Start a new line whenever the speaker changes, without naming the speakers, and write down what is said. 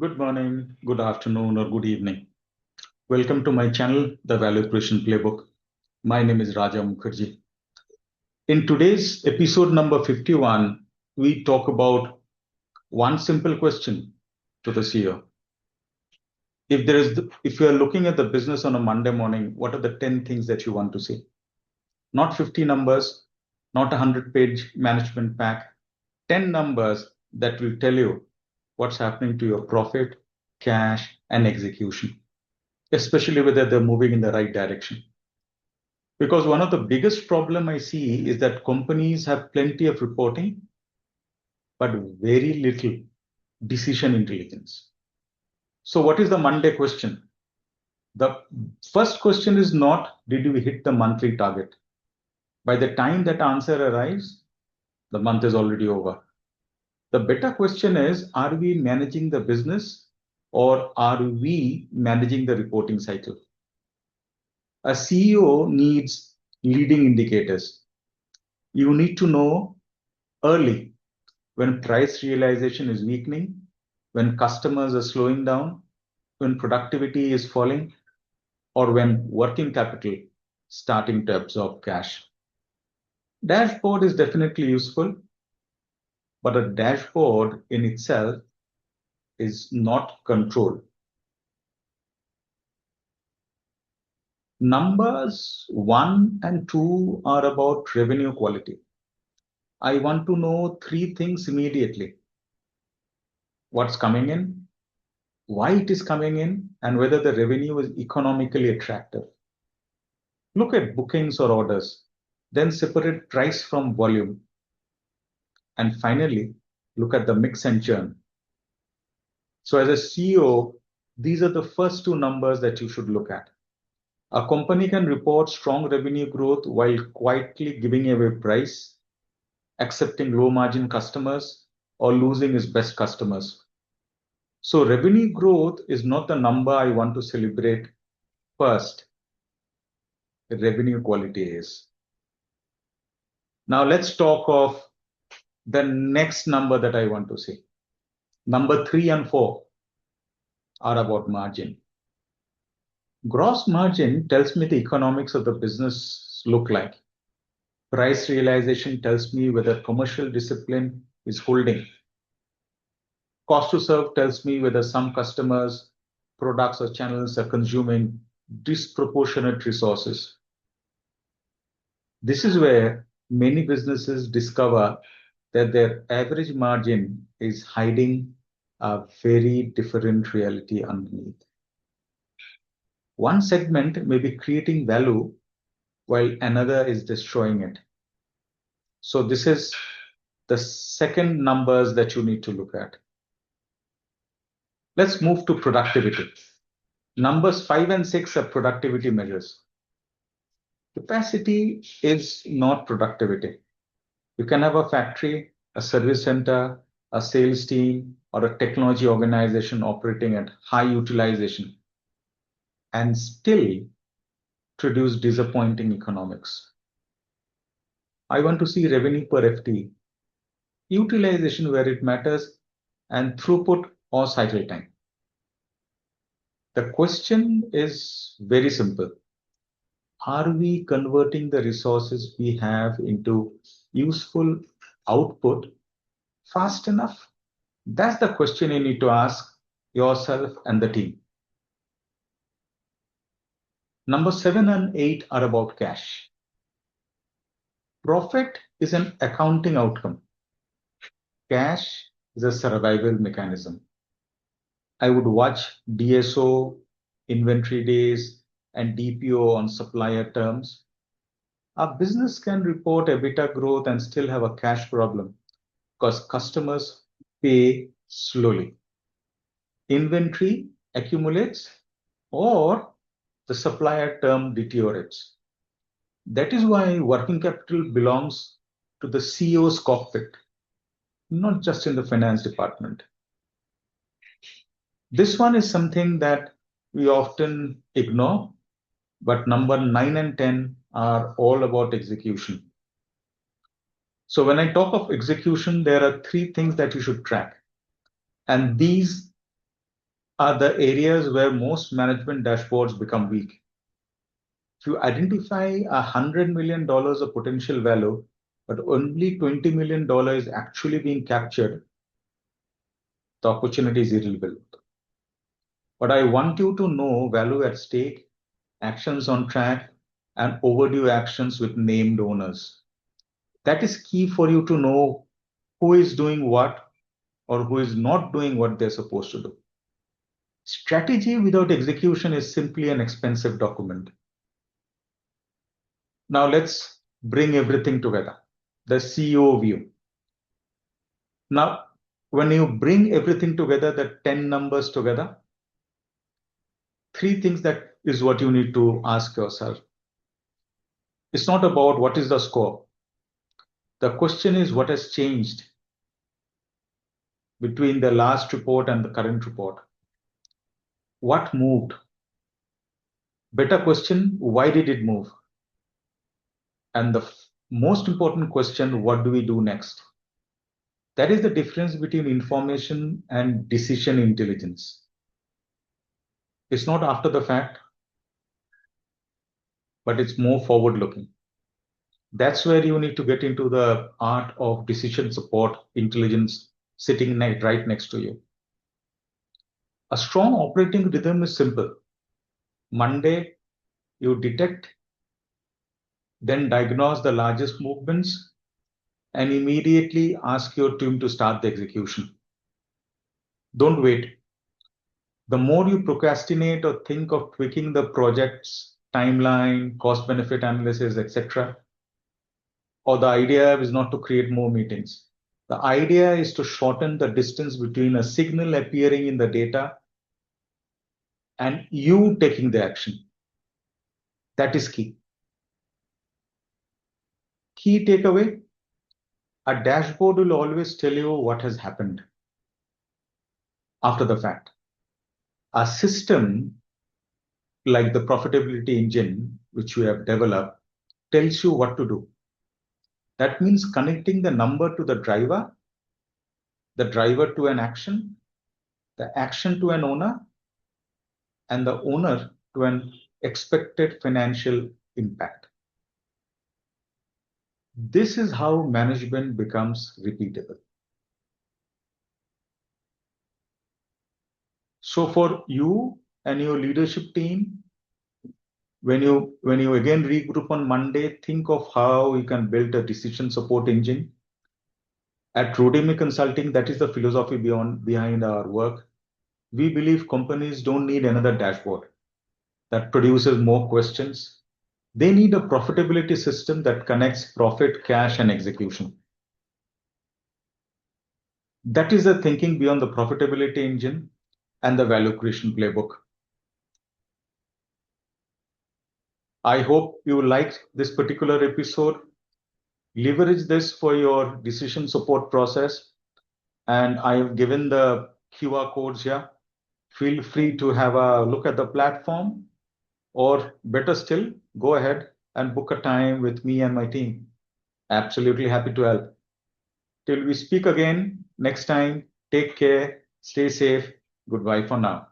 Good morning, good afternoon, or good evening. Welcome to my channel, the Value Creation Playbook. My name is Rodeme Consulting. In today's episode number 51, we talk about one simple question to the CEO. If you are looking at the business on a Monday morning, what are the 10 things that you want to see? Not 50 numbers, not a 100-page management pack, 10 numbers that will tell you what's happening to your profit, cash, and execution, especially whether they're moving in the right direction. Because one of the biggest problem I see is that companies have plenty of reporting, but very little decision intelligence. So what is the Monday question? The first question is not, did we hit the monthly target? By the time that answer arrives, the month is already over. The better question is, are we managing the business or are we managing the reporting cycle? A CEO needs leading indicators. You need to know early when price realization is weakening, when customers are slowing down, when productivity is falling, or when working capital starting to absorb cash. Dashboard is definitely useful, but a dashboard in itself is not control. Numbers 1 and 2 are about revenue quality. I want to know 3 things immediately. What's coming in, why it is coming in, and whether the revenue is economically attractive. Look at bookings or orders, then separate price from volume. And finally, look at the mix and churn. So as a CEO, these are the first 2 numbers that you should look at. A company can report strong revenue growth while quietly giving away price, accepting low margin customers, or losing its best customers. So revenue growth is not the number I want to celebrate first. The revenue quality is. Now let's talk of the next number that I want to see. Number 3 and 4 are about margin. Gross margin tells me the economics of the business look like. Price realization tells me whether commercial discipline is holding. Cost to serve tells me whether some customers, products, or channels are consuming disproportionate resources. This is where many businesses discover that their average margin is hiding a very different reality underneath. One segment may be creating value while another is destroying it. So this is the second numbers that you need to look at. Let's move to productivity. Numbers 5 and 6 are productivity measures. Capacity is not productivity. You can have a factory, a service center, a sales team, or a technology organization operating at high utilization and still produce disappointing economics. I want to see revenue per FTE, utilization where it matters, and throughput or cycle time. The question is very simple. Are we converting the resources we have into useful output fast enough? That's the question you need to ask yourself and the team. Number 7 and 8 are about cash. Profit is an accounting outcome. Cash is a survival mechanism. I would watch DSO, inventory days, and DPO on supplier terms. A business can report EBITDA growth and still have a cash problem because customers pay slowly. Inventory accumulates or the supplier term deteriorates. That is why working capital belongs to the CEO's cockpit, not just in the finance department. This one is something that we often ignore, but number 9 and 10 are all about execution. So when I talk of execution, there are 3 things that you should track. And these are the areas where most management dashboards become weak. If you identify $100 million of potential value, but only $20 million is actually being captured, the opportunity is irrelevant. But I want you to know value at stake, actions on track, and overdue actions with named owners. That is key for you to know who is doing what or who is not doing what they're supposed to do. Strategy without execution is simply an expensive document. Now let's bring everything together. The CEO view. Now, when you bring everything together, the 10 numbers together, three things that is what you need to ask yourself. It's not about what is the score. The question is what has changed between the last report and the current report. What moved? Better question, why did it move? And the most important question, what do we do next? That is the difference between information and decision intelligence. It's not after the fact, but it's more forward looking. That's where you need to get into the art of decision support intelligence sitting right next to you. A strong operating rhythm is simple. Monday, you detect, then diagnose the largest movements, and immediately ask your team to start the execution. Don't wait. The more you procrastinate or think of tweaking the project's timeline, cost benefit analysis, etc., or the idea is not to create more meetings. The idea is to shorten the distance between a signal appearing in the data and you taking the action. That is key. Key takeaway, a dashboard will always tell you what has happened after the fact. A system like the profitability engine, which we have developed, tells you what to do. That means connecting the number to the driver to an action, the action to an owner, and the owner to an expected financial impact. This is how management becomes repeatable. So for you and your leadership team, when you again regroup on Monday, think of how you can build a decision support engine. At Rodeme Consulting, that is the philosophy behind our work. We believe companies don't need another dashboard that produces more questions. They need a profitability system that connects profit, cash, and execution. That is the thinking beyond the profitability engine and the value creation playbook. I hope you liked this particular episode. Leverage this for your decision support process. And I have given the QR codes here. Feel free to have a look at the platform, or better still, go ahead and book a time with me and my team. Absolutely happy to help. Till we speak again next time, take care, stay safe. Goodbye for now.